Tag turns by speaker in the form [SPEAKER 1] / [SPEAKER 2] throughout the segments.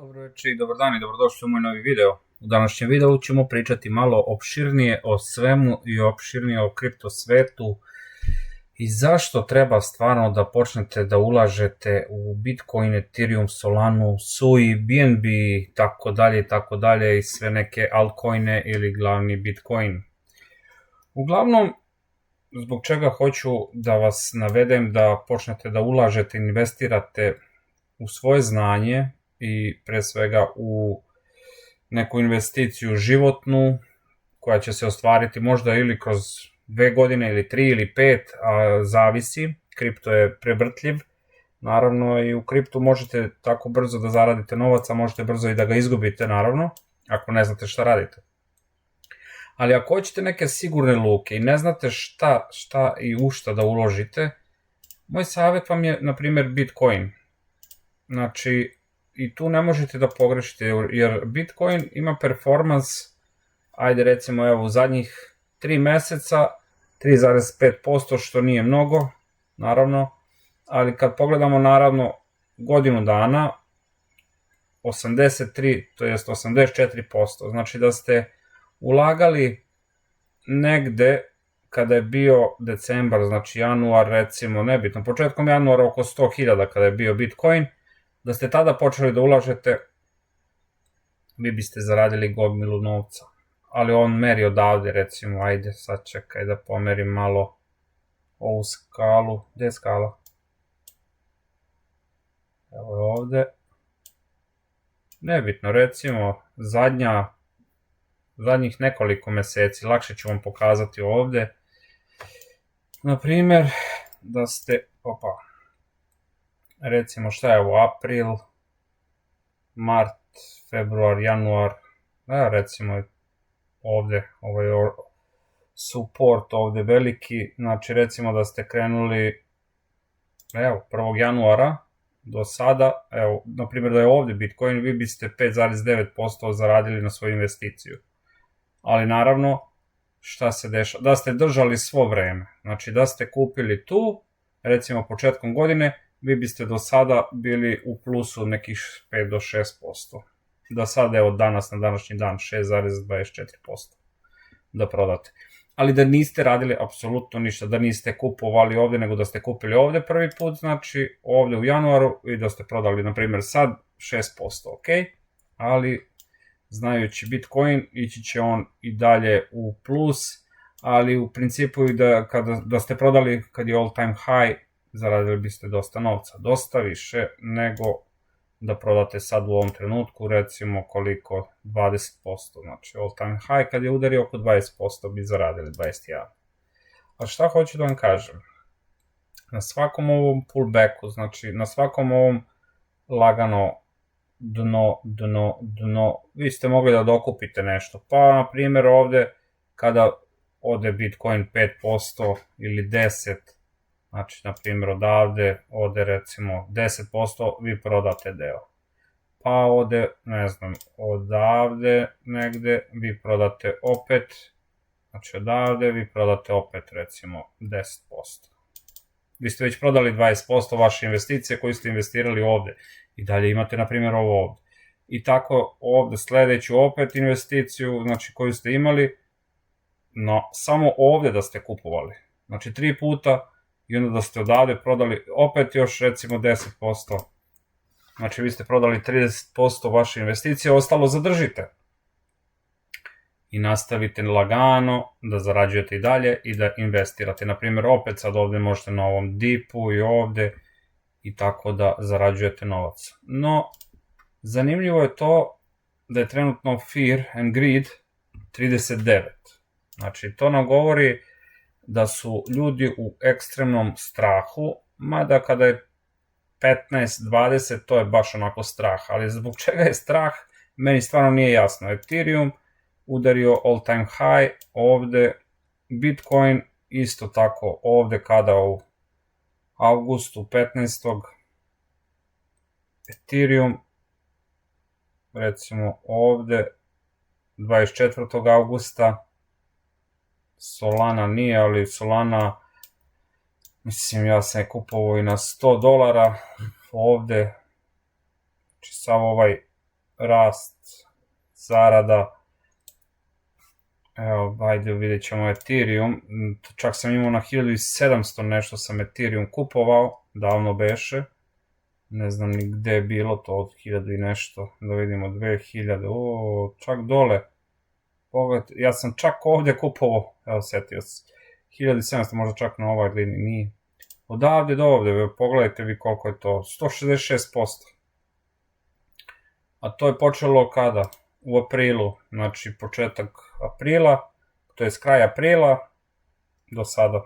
[SPEAKER 1] Dobro večer i dobar dan i dobrodošli u moj novi video. U današnjem videu ćemo pričati malo opširnije o svemu i opširnije o kripto svetu i zašto treba stvarno da počnete da ulažete u Bitcoin, Ethereum, Solanu, Sui, BNB, tako dalje i sve neke altcoine ili glavni Bitcoin. Uglavnom, zbog čega hoću da vas navedem da počnete da ulažete, investirate u svoje znanje i pre svega u neku investiciju životnu koja će se ostvariti možda ili kroz 2 godine ili 3 ili 5, a zavisi, kripto je prevrtljiv, naravno i u kriptu možete tako brzo da zaradite novac, a možete brzo i da ga izgubite naravno, ako ne znate šta radite. Ali ako hoćete neke sigurne luke i ne znate šta i u šta da uložite, moj savjet vam je, na primjer, Bitcoin. Znači, i tu ne možete da pogrešite, jer Bitcoin ima performans, ajde recimo evo u zadnjih 3 meseca 3,5%, što nije mnogo, naravno, ali kad pogledamo naravno godinu dana, 83, to jest 84%, znači da ste ulagali negde kada je bio decembar, znači januar recimo, nebitno, početkom januara oko 100.000 kada je bio Bitcoin, da ste tada počeli da ulažete, vi biste zaradili gomilu novca. Ali on meri odavde, recimo, ajde sad čekaj da pomerim malo ovu skalu, gde je skala? Evo je ovde. Nebitno, recimo, zadnjih nekoliko meseci, lakše ću vam pokazati ovde. Naprimer, da ste, recimo šta je ovo, april, mart, februar, januar, recimo ovde, ovaj support ovde veliki, znači recimo da ste krenuli, evo, 1. januara do sada, evo, na primjer da je ovde Bitcoin, vi biste 5,9% zaradili na svoju investiciju. Ali naravno, šta se dešava? Da ste držali svo vreme, znači da ste kupili tu, recimo početkom godine, vi biste do sada bili u plusu nekih 5 do 6%. Da sada je od danas na današnji dan 6,24% da prodate. Ali da niste radili apsolutno ništa, da niste kupovali ovde, nego da ste kupili ovde prvi put, znači ovde u januaru i da ste prodali, na primjer, sad 6%, ok? Ali znajući Bitcoin, ići će on i dalje u plus, ali u principu i da ste prodali kad je all time high, zaradili biste dosta novca, dosta više nego da prodate sad u ovom trenutku, recimo koliko, 20%, znači all time high kad je udario oko 20% bi zaradili 21%. A šta hoću da vam kažem? Na svakom ovom pullbacku, znači na svakom ovom lagano dno, vi ste mogli da dokupite nešto, pa na primjer ovde kada ode Bitcoin 5% ili 10%, znači, na primjer, odavde, ode recimo 10%, vi prodate deo. Pa ode, ne znam, odavde negde, vi prodate opet, znači odavde, vi prodate opet recimo 10%. Vi ste već prodali 20% vaše investicije koju ste investirali ovde. I dalje imate, na primjer, ovo ovde. I tako ovde sledeću opet investiciju, znači koju ste imali, no samo ovde da ste kupovali. Znači 3 puta, i onda da ste odavde prodali opet još recimo 10%. Znači vi ste prodali 30% vaše investicije, ostalo zadržite. I nastavite lagano da zarađujete i dalje i da investirate. Naprimjer, opet sad ovde možete na ovom dipu i ovde i tako da zarađujete novac. No, zanimljivo je to da je trenutno fear and greed 39. Znači, to nam govori da su ljudi u ekstremnom strahu, mada kada je 15-20, to je baš onako strah, ali zbog čega je strah, meni stvarno nije jasno. Ethereum udario all time high, ovde Bitcoin isto tako, ovde kada u avgustu 15. Ethereum, recimo ovde 24. avgusta, Solana nije, ali Solana, mislim, ja sam je kupovao i na $100 ovde, znači sav ovaj rast, zarada. Evo, ajde vidjet ćemo Ethereum, čak sam imao na 1700 nešto sam Ethereum kupovao, davno beše, ne znam ni gde je bilo to od 1000 i nešto, da vidimo 2000, čak dole, pogledajte, ja sam čak ovdje kupovao, evo setio se, 1700 možda čak na ovoj liniji nije, odavde do ovdje, pogledajte vi koliko je to, 166%, a to je počelo kada? U aprilu, znači početak aprila, to je kraj aprila do sada,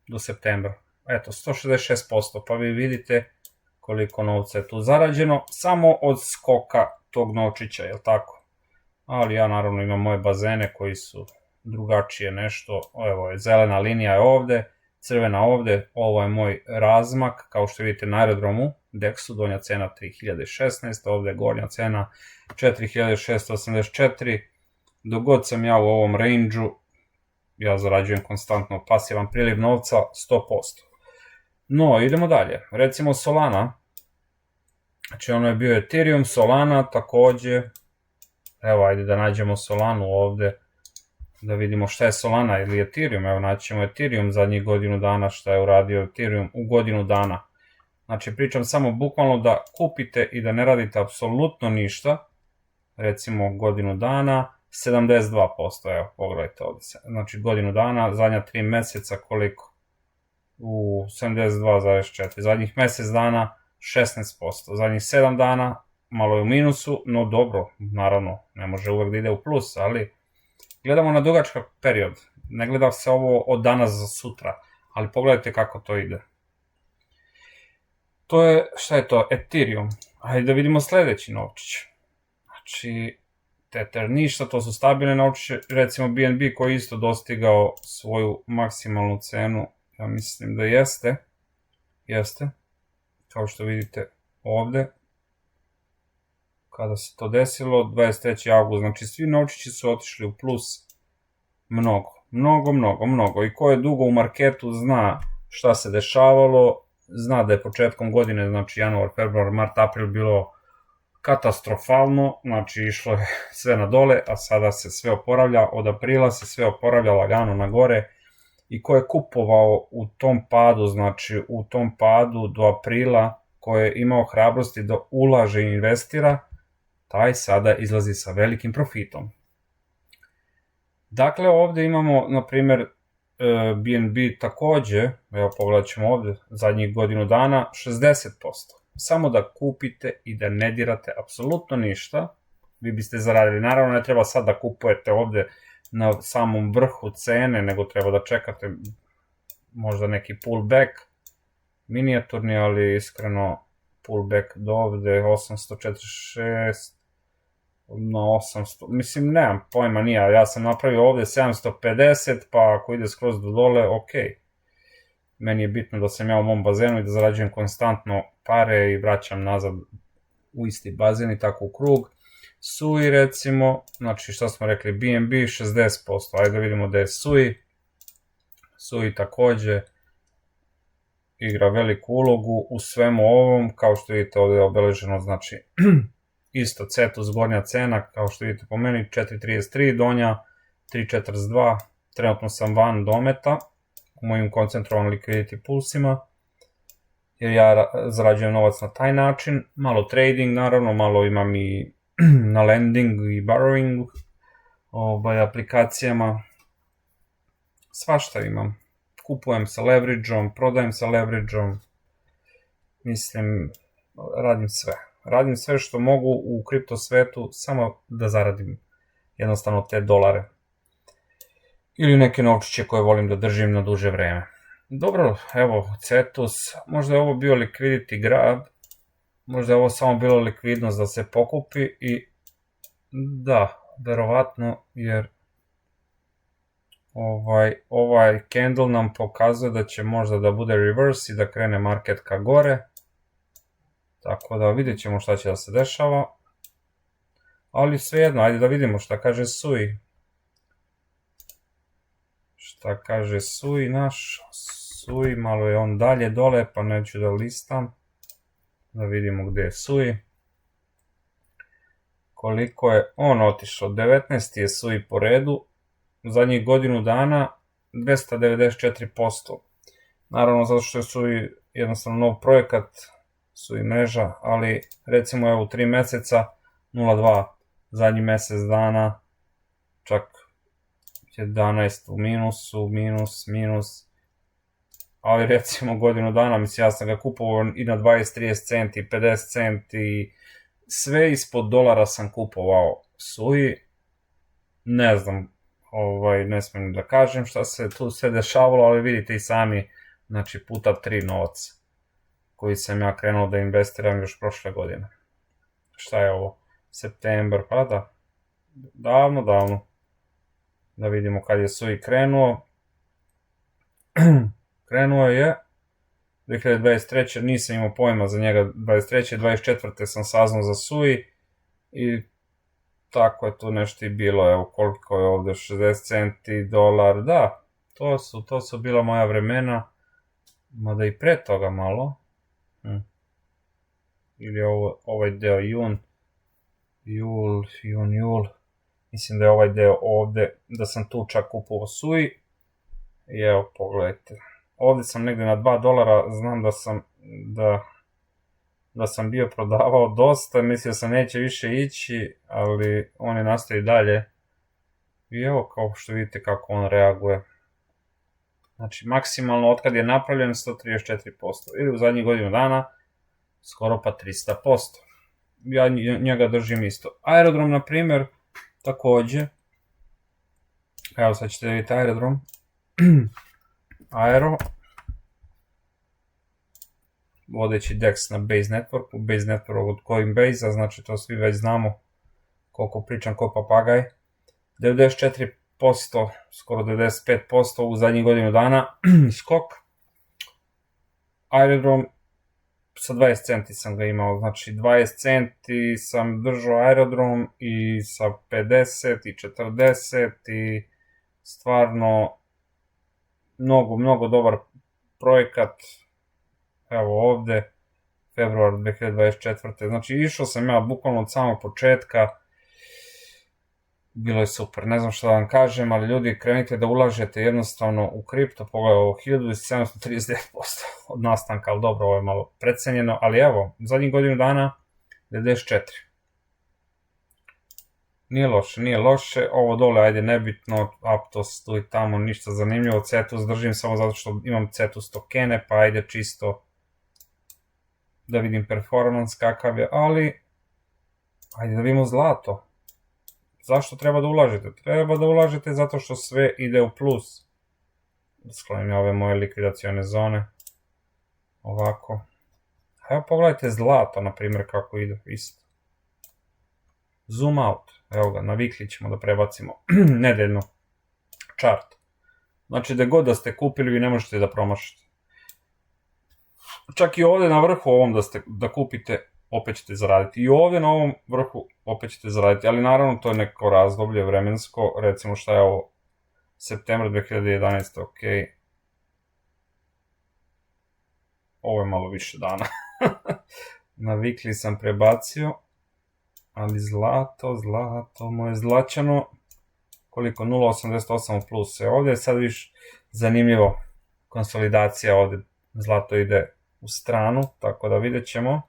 [SPEAKER 1] do septembra. Eto, 166%, pa vi vidite koliko novca je tu zarađeno, samo od skoka tog novčića, jel tako? Ali ja naravno imam moje bazene koji su drugačije nešto, evo je zelena linija je ovde, crvena ovde, ovo je moj razmak, kao što vidite na aerodromu, Dexu, donja cena 3016, ovde je gornja cena 4684, dok god sam ja u ovom range-u, ja zarađujem konstantno pasivan priliv novca 100%. No, idemo dalje, recimo Solana, znači ono je bio Ethereum, Solana takođe, evo ajde da nađemo Solanu ovde, da vidimo šta je Solana ili Ethereum, evo naćemo Ethereum zadnjih godinu dana, šta je uradio Ethereum u godinu dana. Znači pričam samo bukvalno da kupite i da ne radite apsolutno ništa, recimo godinu dana, 72%, evo pogledajte ovdje, znači godinu dana, zadnja 3 meseca koliko? U 72,4, zadnjih mesec dana 16%, zadnjih 7 dana malo je u minusu, no dobro, naravno, ne može uvek da ide u plus, ali gledamo na dugačak period, ne gleda se ovo od danas za sutra, ali pogledajte kako to ide. To je, šta je to, Ethereum. Hajde da vidimo sledeći novčić. Znači, Tether ništa, to su stabilne novčiće, recimo BNB koji je isto dostigao svoju maksimalnu cenu, ja mislim da jeste, kao što vidite ovde, kada se to desilo, 23. august, znači svi novčići su otišli u plus mnogo, i ko je dugo u marketu zna šta se dešavalo, zna da je početkom godine, znači januar, februar, mart, april bilo katastrofalno, znači išlo je sve na dole, a sada se sve oporavlja, od aprila se sve oporavlja lagano na gore, i ko je kupovao u tom padu, znači u tom padu do aprila, ko je imao hrabrosti da ulaže i investira, taj sada izlazi sa velikim profitom. Dakle, ovde imamo, na primer, BNB takođe, evo pogledat ćemo ovde, zadnjih godinu dana, 60%. Samo da kupite i da ne dirate apsolutno ništa, vi biste zaradili. Naravno, ne treba sad da kupujete ovde na samom vrhu cene, nego treba da čekate možda neki pullback, minijaturni, ali iskreno pullback do ovde, 846, na 800, mislim nemam pojma nije, ja sam napravio ovde 750, pa ako ide skroz do dole, ok. Meni je bitno da sam ja u mom bazenu i da zarađujem konstantno pare i vraćam nazad u isti bazen i tako u krug. Sui recimo, znači šta smo rekli, BNB 60%, ajde da vidimo da je Sui. Sui takođe igra veliku ulogu u svemu ovom, kao što vidite ovde je obeleženo, znači isto Cetus gornja cena, kao što vidite po meni 4.33, donja 3.42, trenutno sam van dometa u mojim koncentrovanim liquidity pulsima, jer ja zarađujem novac na taj način, malo trading naravno, malo imam i na lending i borrowing aplikacijama, svašta imam, kupujem sa leverage-om, prodajem sa leverage-om, mislim, radim sve što mogu u kripto svetu samo da zaradim jednostavno te dolare ili neke novčiće koje volim da držim na duže vreme. Dobro, evo Cetus, možda je ovo bio liquidity grab, možda je ovo samo bilo likvidnost da se pokupi i da, verovatno, jer ovaj candle nam pokazuje da će možda da bude reverse i da krene market ka gore, tako da vidjet ćemo šta će da se dešava, ali svejedno, ajde da vidimo šta kaže Sui. Šta kaže Sui naš, Sui, malo je on dalje dole, pa neću da listam, da vidimo gde je Sui. koliko je on otišao. 19. je SUI po redu, zadnjih godinu dana 294%. Naravno, zato što je SUI jednostavno nov projekat, SUI mreža, ali recimo evo u 3 meseca 0,2, zadnji mesec dana čak 11 u minusu, minus, ali recimo godinu dana, mislim, ja sam ga kupovao i na 20-30 centi, 50 centi, sve ispod dolara sam kupovao SUI, ne znam, ne smijem da kažem šta se tu sve dešavalo, ali vidite i sami, znači puta 3 novaca koji sam ja krenuo da investiram još prošle godine. Šta je ovo? September, pa da, davno, da vidimo kad je SUI krenuo. Krenuo je 2023. Nisam imao pojma za njega, 23. 24. sam saznao za SUI i tako je tu nešto i bilo, evo koliko je ovde, 60 centi, dolar, da, to su bila moja vremena, mada i pre toga malo, ili ovaj deo jul, mislim da je ovaj deo ovde, da sam tu čak kupovao SUI, i evo pogledajte, ovde sam negde na $2, znam da sam bio prodavao dosta, mislio sam neće više ići, ali on je nastavi dalje. I evo kao što vidite kako on reaguje. Znači maksimalno otkad je napravljen 134%, ili u zadnjih godinu dana skoro pa 300%. Ja njega držim isto. Aerodrom, na primjer, takođe. Evo sad ćete vidjeti Aerodrom. Aero. Vodeći DEX na Base Networku, Base Network od Coinbase-a, znači to svi već znamo koliko pričam ko papagaj. 94%, skoro 95% u zadnjih godinu dana, skok. Aerodrom, sa 20 centi sam ga imao, znači 20 centi sam držao Aerodrom i sa 50 i 40 i stvarno mnogo dobar projekat. Evo ovde, februar 2024. Znači išao sam ja bukvalno od samog početka, bilo je super, ne znam šta da vam kažem, ali ljudi krenite da ulažete jednostavno u kripto, pogledaj ovo, 1739% od nastanka, ali dobro, ovo je malo precenjeno, ali evo, zadnjih godinu dana 94. Nije loše, ovo dole, ajde, nebitno, Aptos, tu i tamo, ništa zanimljivo, Cetus držim samo zato što imam Cetus tokene, pa ajde čisto da vidim performans kakav je, ali ajde da vidimo zlato. Zašto treba da ulažete? Treba da ulažete zato što sve ide u plus. Da sklonim ove moje likvidacione zone. Ovako. Evo pogledajte zlato, na primjer, kako ide isto. Zoom out. Evo ga, navikli ćemo da prebacimo nedeljno chart. Znači, da god da ste kupili, vi ne možete da promašite. Čak i ovde na vrhu ovom da kupite, opet ćete zaraditi. I ovde na ovom vrhu opet ćete zaraditi, ali naravno to je neko razdoblje vremensko, recimo šta je ovo, septembar 2011. Ok. Ovo je malo više dana. Navikli sam prebacio, ali zlato, moje zlačano, koliko, 0,88 plus. Ovde je sad više zanimljivo, konsolidacija ovde, zlato ide u stranu, tako da vidjet ćemo.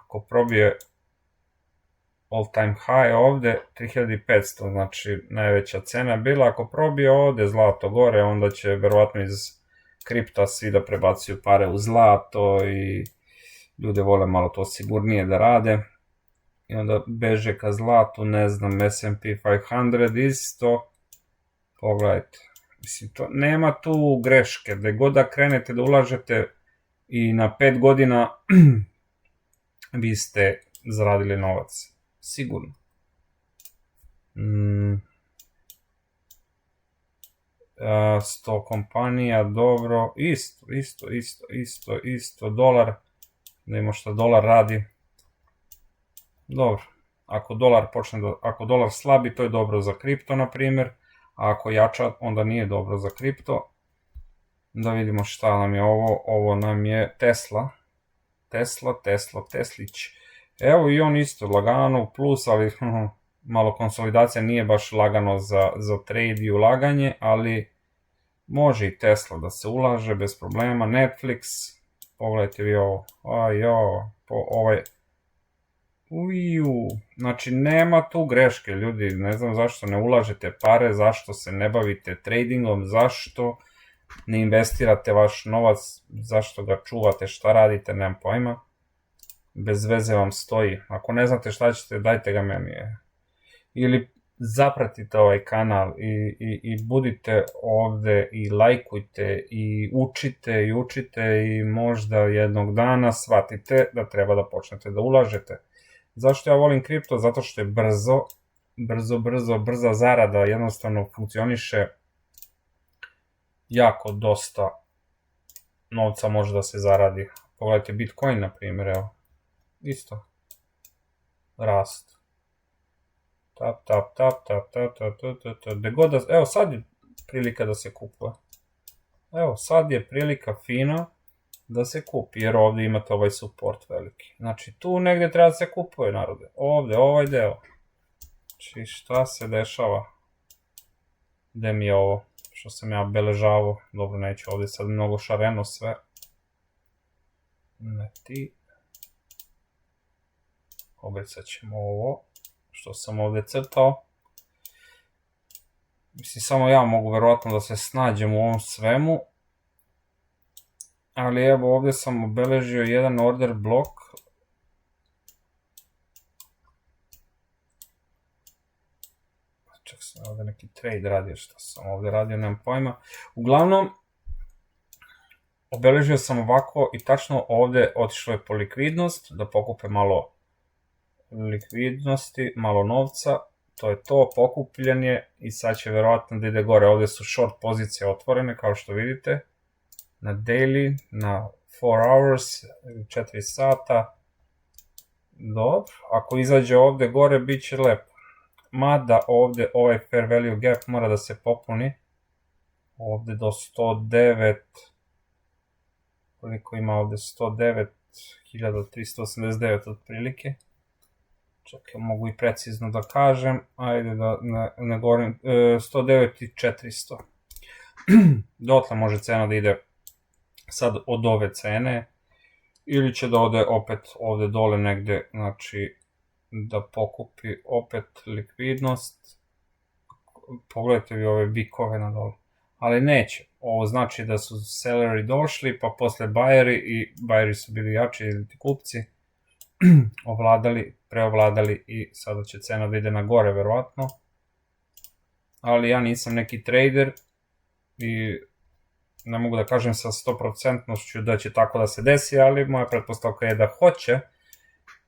[SPEAKER 1] Ako probije all time high ovde, 3500, znači najveća cena je bila. Ako probije ovde zlato gore, onda će verovatno iz kripta svi da prebacuju pare u zlato i ljude vole malo to sigurnije da rade. I onda beže ka zlatu, ne znam, S&P 500 isto. Pogledajte, mislim, nema tu greške, gde god da krenete da ulažete i na 5 godina vi ste zaradili novac, sigurno. 100 kompanija, dobro, isto, dolar, da imamo šta dolar radi, dobro, ako dolar slabi, to je dobro za kripto, na primjer, a ako jača, onda nije dobro za kripto. Da vidimo šta nam je ovo nam je Teslić. Evo i on isto lagano plus, ali malo konsolidacija, nije baš lagano za trade i ulaganje, ali može i Tesla da se ulaže bez problema. Netflix, pogledajte vi ovo, znači nema tu greške, ljudi, ne znam zašto ne ulažete pare, zašto se ne bavite tradingom, zašto ne investirate vaš novac, zašto ga čuvate, šta radite, nemam pojma. Bez veze vam stoji. Ako ne znate šta ćete, dajte ga meni. Ili zapratite ovaj kanal i budite ovde i lajkujte i učite i možda jednog dana shvatite da treba da počnete da ulažete. Zašto ja volim kripto? Zato što je brza zarada, jednostavno funkcioniše, jako dosta novca može da se zaradi. Pogledajte Bitcoin, na primjer, evo. Isto. Rast. Tap. Gde god da... Evo, sad je prilika da se kupuje. Evo, sad je prilika fina da se kupi, jer ovdje imate ovaj support veliki. Znači, tu negdje treba da se kupuje, narode. Ovdje, ovaj deo. Znači, šta se dešava? Gde mi je ovo? Što sam ja beležavao. Dobro, neću ovdje sad mnogo šareno sve. Ne ti. Obricat ćemo ovo, što sam ovdje crtao. Mislim, samo ja mogu verovatno da se snađem u ovom svemu. Ali evo, ovdje sam obeležio jedan order blok. Čak sam ovdje neki trade radio, što sam ovdje radio, nemam pojma. Uglavnom, obeležio sam ovako i tačno ovdje otišlo je po likvidnost, da pokupe malo likvidnosti, malo novca, to je to, pokupljen je i sad će verovatno da ide gore. Ovdje su short pozicije otvorene, kao što vidite, na daily, na 4 hours, 4 sata. Dobro, ako izađe ovdje gore, bit će lepo. Mada ovdje ovaj fair value gap mora da se popuni. Ovdje do 109, koliko ima ovdje, 109.389 otprilike. Čekaj, mogu i precizno da kažem, ajde da ne govorim, 109.400. Dotle može cena da ide sad od ove cene, ili će da ode opet ovde dole negde, znači da pokupi opet likvidnost. Pogledajte vi ove bikove na dole, ali neće. Ovo znači da su selleri došli, pa posle bajeri, i bajeri su bili jači ili ti kupci, preovladali i sada će cena da ide na gore verovatno. Ali ja nisam neki trader i ne mogu da kažem sa 100% da će tako da se desi, ali moja pretpostavka je da hoće.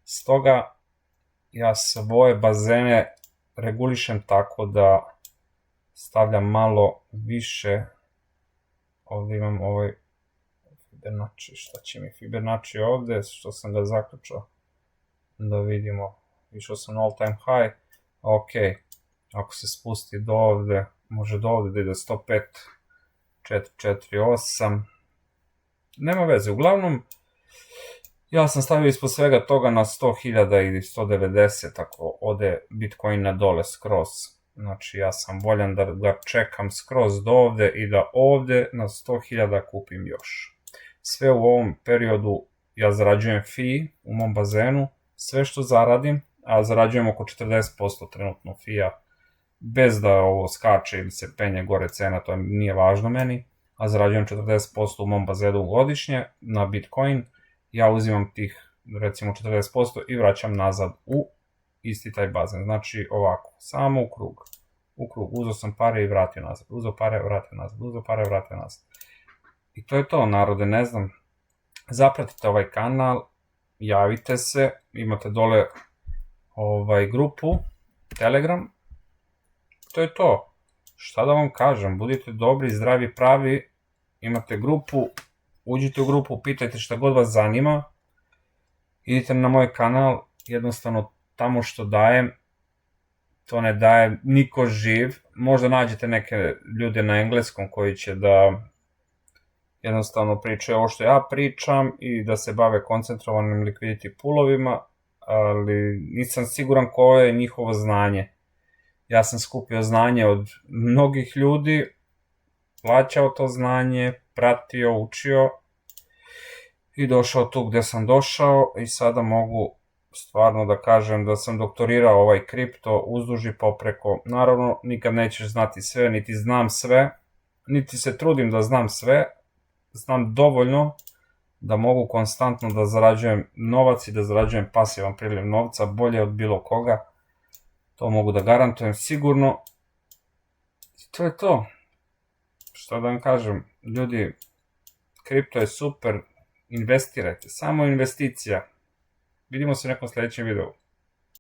[SPEAKER 1] Stoga ja svoje bazene regulišem tako da stavljam malo više. Ovdje imam ovaj Fibonacci, šta će mi Fibonacci ovdje, što sam ga zaključao. Da vidimo, išao sam na all time high, ok, ako se spusti do ovdje, može do ovdje da ide 105.448, nema veze, uglavnom, ja sam stavio ispod svega toga na 100.000 ili 190 ako ode Bitcoin na dole skroz. Znači ja sam voljan da ga čekam skroz do ovdje i da ovdje na 100.000 kupim još. Sve u ovom periodu ja zarađujem fee u mom bazenu, sve što zaradim, a zarađujem oko 40% trenutno fee-a, bez da ovo skače ili se penje gore cena, to nije važno meni, a zarađujem 40% u mom bazenu godišnje na Bitcoin, ja uzimam tih recimo 40% i vraćam nazad u isti taj bazen. Znači ovako, samo u krug, uzeo sam pare i vratio nazad, uzeo pare, vratio nazad. I to je to, narode, ne znam, zapratite ovaj kanal, javite se, imate dole grupu, Telegram, to je to. Šta da vam kažem, budite dobri, zdravi, pravi, imate grupu, uđite u grupu, pitajte šta god vas zanima, idite na moj kanal, jednostavno tamo što dajem, to ne daje niko živ, možda nađete neke ljude na engleskom koji će da jednostavno pričaju ovo što ja pričam i da se bave koncentrovanim liquidity poolovima, ali nisam siguran koje je njihovo znanje. Ja sam skupio znanje od mnogih ljudi, plaćao to znanje, pratio, učio i došao tu gde sam došao i sada mogu stvarno da kažem da sam doktorirao ovaj kripto uzduž i popreko. Naravno, nikad nećeš znati sve, niti znam sve, niti se trudim da znam sve, znam dovoljno da mogu konstantno da zarađujem novac i da zarađujem pasivan priliv novca bolje od bilo koga. To mogu da garantujem sigurno. I to je to. Šta da vam kažem, ljudi, kripto je super, investirajte, samo investicija. Vidimo se u nekom sledećem videu.